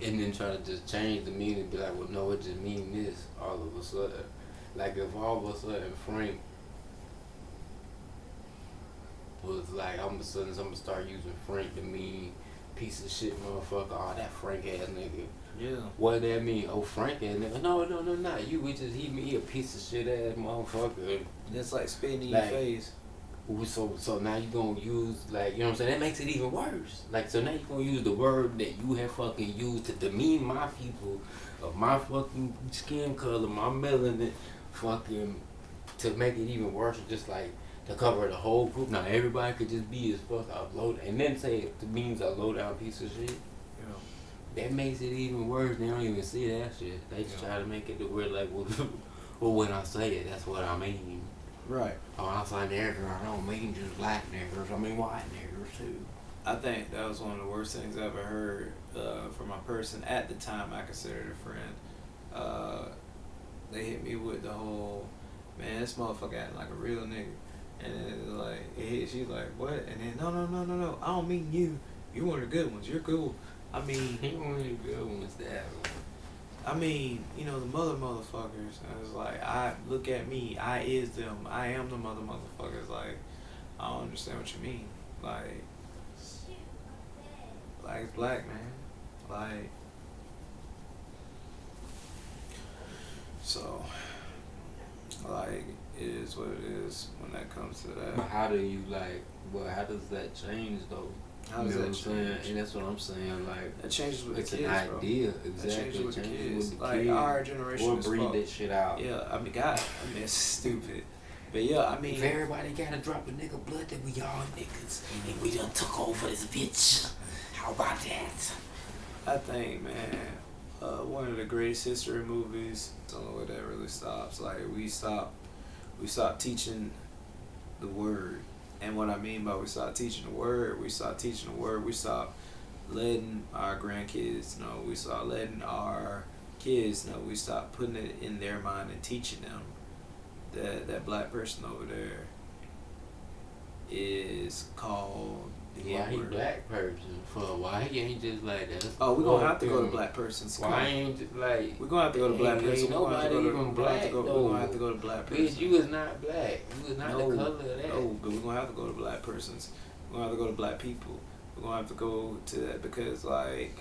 and then try to just change the meaning and be like, well, no, it just mean this all of a sudden. Like, if all of a sudden Frank was like, all of a sudden I'm going to start using Frank to mean piece of shit motherfucker, oh, that Frank ass nigga. Yeah. What that mean? Oh, Frank ass nigga. No, not you. We just, he a piece of shit ass motherfucker. That's like spitting in Like, your face. So now you gonna use, like, you know what I'm saying, that makes it even worse. Like, so now you gonna use the word that you have fucking used to demean my people of my fucking skin color, my melanin, fucking, to make it even worse. Just like, to cover the whole group. Now everybody could just be as fuck low, and then say it means a low down piece of shit. Yeah. That makes it even worse. They don't even see that shit. They just try to make it to where like, well, when I say it, that's what I mean. Right. Oh, I say nigger, I don't mean just black niggers. I mean white niggers too. I think that was one of the worst things I ever heard from a person at the time I considered a friend. They hit me with the whole, man, this motherfucker acting like a real nigga. And then like she's like, what? And then no, I don't mean you. You one of the good ones. You're cool. I mean, He one of the good ones that. I mean, you know, the motherfuckers. And it's like, I look at me. I is them. I am the motherfuckers. Like, I don't understand what you mean. Like it's black, man. Like, so, like, it is what it is when that comes to But that. how do you like? Well, how does that change though? How does You know that what I'm saying? change? And that's what I'm saying. Like, That changes with it's the kids, an bro. idea, That exactly. changes with the Changes kids. with the Like, kids. our generation Or is breed fucked. that shit out. Yeah, I mean, God, I mean, it's stupid. But yeah, I mean, If everybody gotta drop a nigga blood, then we all niggas, and we done took over this bitch. How about that? I think, man, one of the greatest history movies. I don't know where that really stops. Like, we stopped teaching the word. And what I mean by we stopped teaching the word, we stopped letting our grandkids know. We stopped letting our kids know. We stopped putting it in their mind and teaching them that black person over there is called the Why he N-word. black person? For why he ain't just like that? Oh, we're gonna have to go to black persons. Come Why on. ain't just like? We're gonna have to go to black Ain't person. We're gonna have to nobody go to even we're gonna have to black go. though. We're gonna have to go to black Bitch, persons. you is not black. You is not the color of that. No, but we're gonna have to go to black persons. We're gonna have to go to black people. We're gonna have to go to that because, like,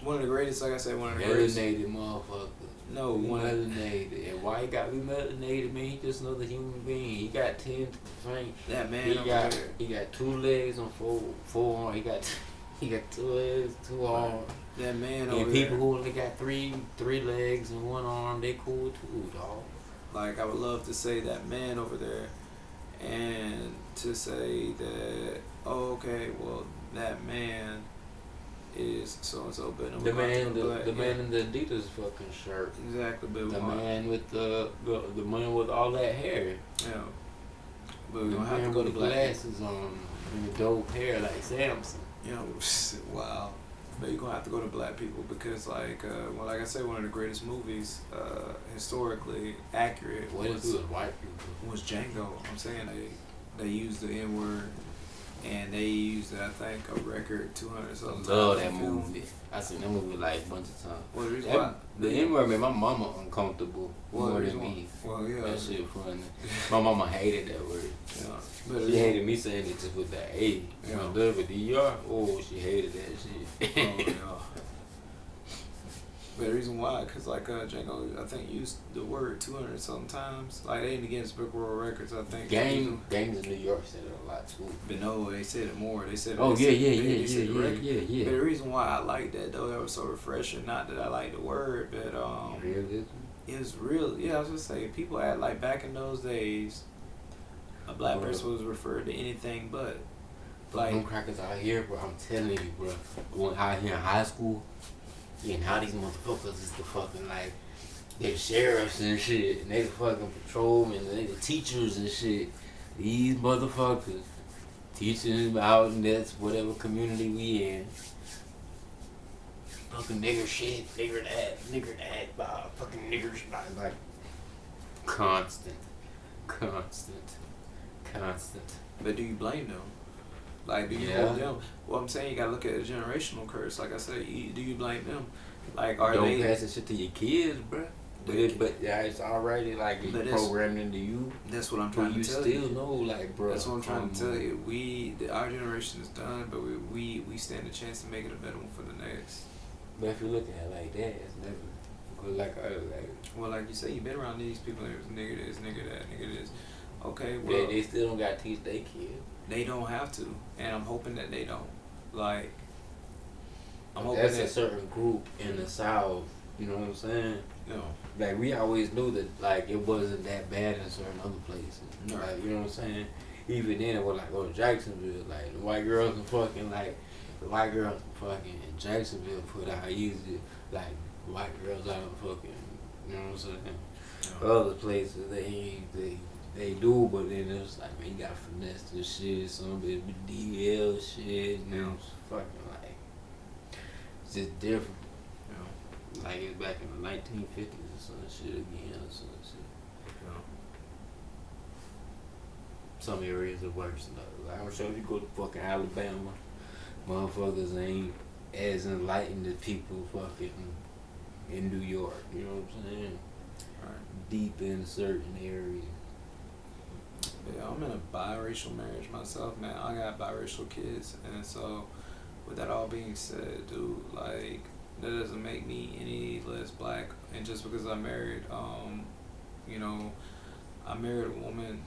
one of the greatest, like I said, one of the greatest. Melanated motherfucker. No, one. Melanated. And why he got to be melanated, man? He just another human being. He got 10 fingers. That man He over got there. he got 2 legs and 4 arms. He got 2 legs, 2 arms. That man And over people there. who only got 3 legs and 1 arm, they cool too, dog. Like, I would love to say that man over there, and to say that, oh, okay, well, that man is so and so, but The man in the Adidas fucking shirt. Exactly, but The man with the man with all that hair. yeah. But The we're gonna have to man go to with the black. glasses on and the dope hair like Samson. You know, wow. But you're gonna have to go to black people because, like, well, like I said, one of the greatest movies, historically accurate, What if it was white people? was Django. I'm saying they used the N word, and they used it, I think, a record 200 something. Love that movie. I seen that movie like a bunch of times. Well, the reason why, The N-word made my mama uncomfortable well, more the than reason me. why, well, yeah, That shit funny. My mama hated that word. yeah. But She hated me saying it just with the A. Yeah. My love with the ER. Oh, she hated that shit. Oh, yeah. But the reason why, because, like, Django, I think, used the word 200 something times. Like, they ain't against Book World Records, I think. Gangs in New York said it a lot too. But no, they said it more. They said Oh they yeah, said the record. yeah. But the reason why I like that, though, that was so refreshing. Not that I like the word, but Realism. it was real. Yeah, I was gonna say, people act like back in those days, a black Bro. person was referred to anything but. Like them Like, crackers out here, bro. I'm telling you, bro. Going out here in high school, yeah, now these motherfuckers is the fucking like they the sheriffs and shit, and they the fucking patrolmen, and they the teachers and shit. These motherfuckers teaching out in that's whatever community we in. Fucking nigger shit, nigger that, blah, fucking nigger shit, like constant. but do you blame them? Like, do you Yeah. hold them? Well, I'm saying you gotta look at the generational curse. Like I said, do you blame them? Like, are Don't they? pass that shit to your kids, bro. But yeah, it's already like But it's- programmed into you. That's what I'm But trying you to tell still you. know, like, bro. That's what I'm trying to tell you. Our generation is done, but we stand a chance to make it a better one for the next. But if you look at it like that, it's never good. Like, Well, like you say, you've been around these people. There's nigga this, nigga that, nigga this. Okay, well, they still don't got to teach their kids. they don't have to, and I'm hoping that they don't. Like, I'm hoping That's a that. certain group in the South You know what I'm saying? You know, Like we always knew that like it wasn't that bad in certain other places. Right. Like you know what I'm saying? Even then it was like oh Jacksonville, like the white girls can fucking like the white girls can fucking in Jacksonville put out easy like white girls out of fucking you know what I'm saying? Yeah. Other places they do but then it's like man you got finesse this shit, some bitch with DL shit and Yeah. it's fucking like it's just different. you know, Like it's back in the 1950s or some shit again or some shit. you know. Some areas are worse than others. Like, I'm sure if you go to fucking Alabama, motherfuckers ain't as enlightened as people fucking in New York. You know what I'm saying? Right. Deep in certain areas. Yeah, I'm in a biracial marriage myself, man. I got biracial kids, and so with that all being said, dude, like that doesn't make me any less black. And just because I married, you know, I married a woman,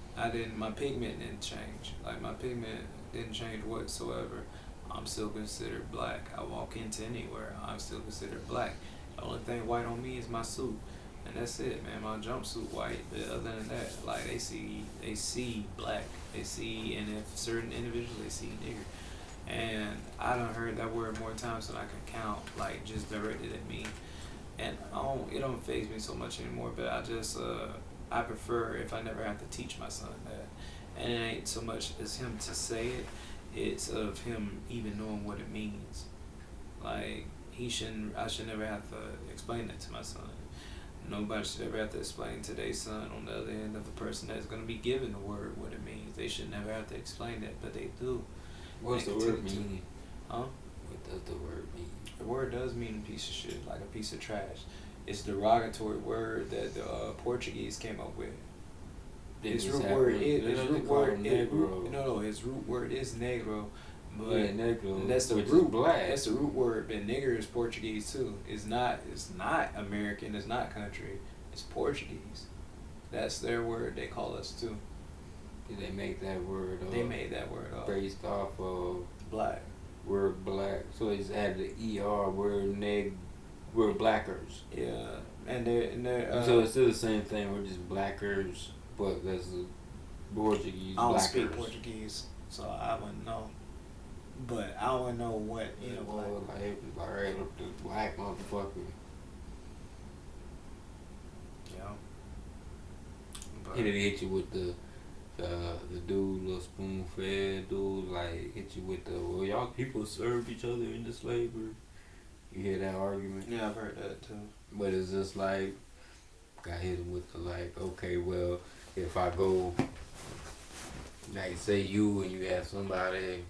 my pigment didn't change. Like my pigment didn't change whatsoever. I'm still considered black. I walk into anywhere, I'm still considered black. The only thing white on me is my suit. And that's it, man. My jumpsuit white, but other than that, like they see black, they see, and if certain individuals they see nigger, and I done heard that word more times than I can count, like just directed at me, and it don't faze me so much anymore. But I prefer if I never have to teach my son that, and it ain't so much as him to say it, it's of him even knowing what it means. Like I should never have to explain that to my son. Nobody should ever have to explain to their son on the other end of the person that's going to be given the word what it means. They should never have to explain that, but they do. What's the word mean? Huh? What does the word mean? The word does mean piece of shit, like a piece of trash. It's a derogatory word that the Portuguese came up with. Its root word is its root word is negro, but yeah, negro. that's the which root is black. That's the root word. But nigger is Portuguese too. It's not American. It's not country. It's Portuguese. That's their word. They call us too. Did they make that word up? They made that word up. Based off of Black. word black. So they just added the ER word blackers. Yeah, and they're so it's still the same thing. We're just blackers, but that's the Portuguese. I don't blackers. speak Portuguese, so I wouldn't know. But I wouldn't know what black. Like the black motherfucker. Yeah. But, And it hit you with the dude, little spoon fed dude, like hit you with the well y'all people served each other into slavery. You hear that argument? yeah, I've heard that too. But it's just like got hit with the like, okay, well, if I go like say you and you have somebody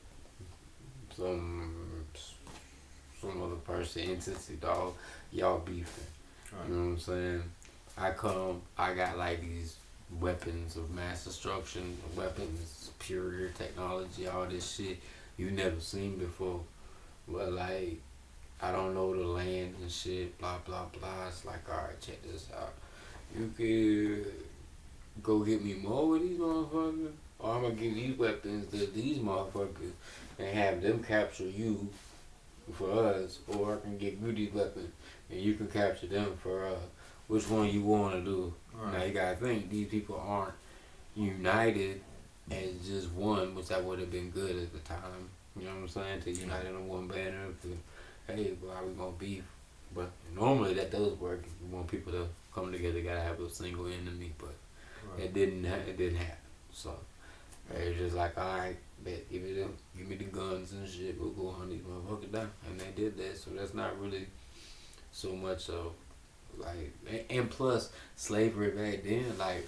some other person, entity dog, y'all beefing. Right. You know what I'm saying? I got like these weapons of mass destruction, weapons, superior technology, all this shit you never seen before. But like, I don't know the land and shit, blah, blah, blah. It's like, alright, check this out. You could go get me more of these motherfuckers, or I'm gonna give these weapons to these motherfuckers and have them capture you for us, or I can get you these weapons and you can capture them for us. Which one you want to do? Right. Now you gotta think these people aren't united as just one, which that would have been good at the time. You know what I'm saying? To unite under one banner. Hey, well, how we gonna beef? But normally that does work. If you want people to come together, you gotta have a single enemy. But Right. it didn't happen. So it's just like, all right, bet give me the guns and shit. We'll go hunt these motherfuckers down, and they did that. So that's not really so much of like, and plus slavery back then, like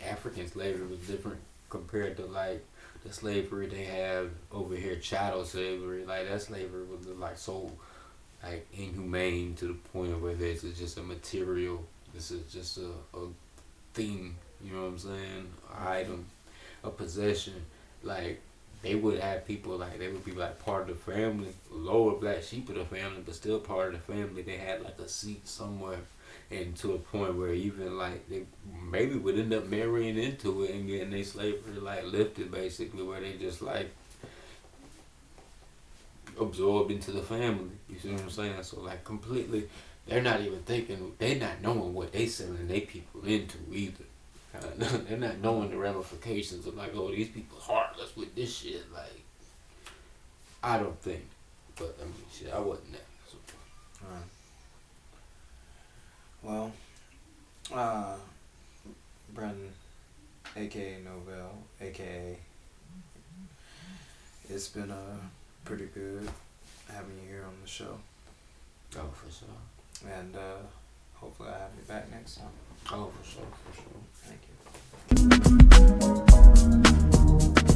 African slavery was different compared to like the slavery they have over here, chattel slavery. Like that slavery was like so like inhumane to the point where this is just a material. This is just a thing. You know what I'm saying? An item, a possession. Like they would have people like they would be like part of the family, lower black sheep of the family, but still part of the family. They had like a seat somewhere, and to a point where even like they maybe would end up marrying into it and getting their slavery like lifted, basically, where they just like absorbed into the family. You see what I'm saying? So like completely they're not even thinking, they're not knowing what they selling their people into either. They're not knowing the ramifications of like, oh, these people heartless with this shit. Like, I don't think, but I mean, shit, I wasn't there. So. Well, Brendan, aka Novell, aka, it's been pretty good having you here on the show. Oh, for sure. And hopefully I have you back next time. Oh, for sure, for sure. Thank you.